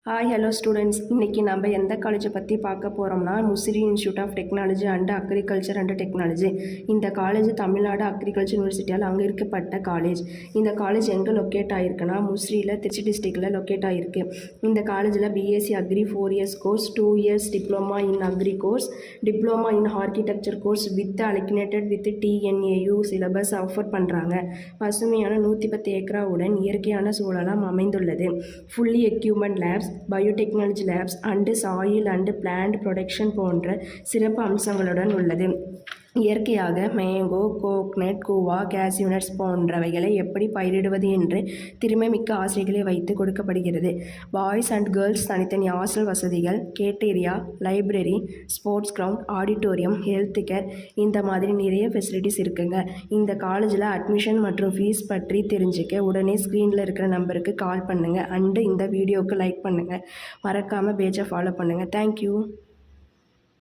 Hi hello students, இன்றைக்கி நம்ம எந்த காலேஜை பற்றி பார்க்க போகிறோம்னா Musiri institute of technology and agriculture and technology. இந்த காலேஜ் தமிழ்நாடு அக்ரிகல்ச்சர் யூனிவர்சிட்டியால் அங்கே இருக்கப்பட்ட காலேஜ். இந்த காலேஜ் எங்கே லொக்கேட் ஆகிருக்குன்னா முசிறியில் திருச்சி டிஸ்ட்ரிக்டில் லொக்கேட் ஆகிருக்கு. இந்த காலேஜில் BSc agri 4 years course, 2 years diploma in agri course, diploma in architecture course with aligned with TNAU syllabus offer பண்ணுறாங்க. பசுமையான 110 ஏக்கராவுடன் இயற்கையான சூழலாம் அமைந்துள்ளது. Fully equipment labs, biotechnology labs and soil and plant production போன்ற சிறப்பு அம்சங்களுடன் உள்ளது. இயற்கையாக மேங்கோ, கோக்னட், கூவா, கேசியூநட்ஸ் போன்றவைகளை எப்படி பயிரிடுவது என்று திறமைமிக்க ஆசிரியர்களை வைத்து கொடுக்கப்படுகிறது. பாய்ஸ் அண்ட் கேர்ள்ஸ் தனித்தனி ஹாஸ்டல் வசதிகள், cafeteria, library, sports ground, auditorium, health care இந்த மாதிரி நிறைய ஃபெசிலிட்டிஸ் இருக்குங்க. இந்த காலேஜில் அட்மிஷன் மற்றும் ஃபீஸ் பற்றி தெரிஞ்சுக்க உடனே ஸ்க்ரீனில் இருக்கிற நம்பருக்கு கால் பண்ணுங்கள் அண்டு இந்த வீடியோவுக்கு லைக் பண்ணுங்கள். மறக்காமல் பேஜை ஃபாலோ பண்ணுங்கள். தேங்க்யூ.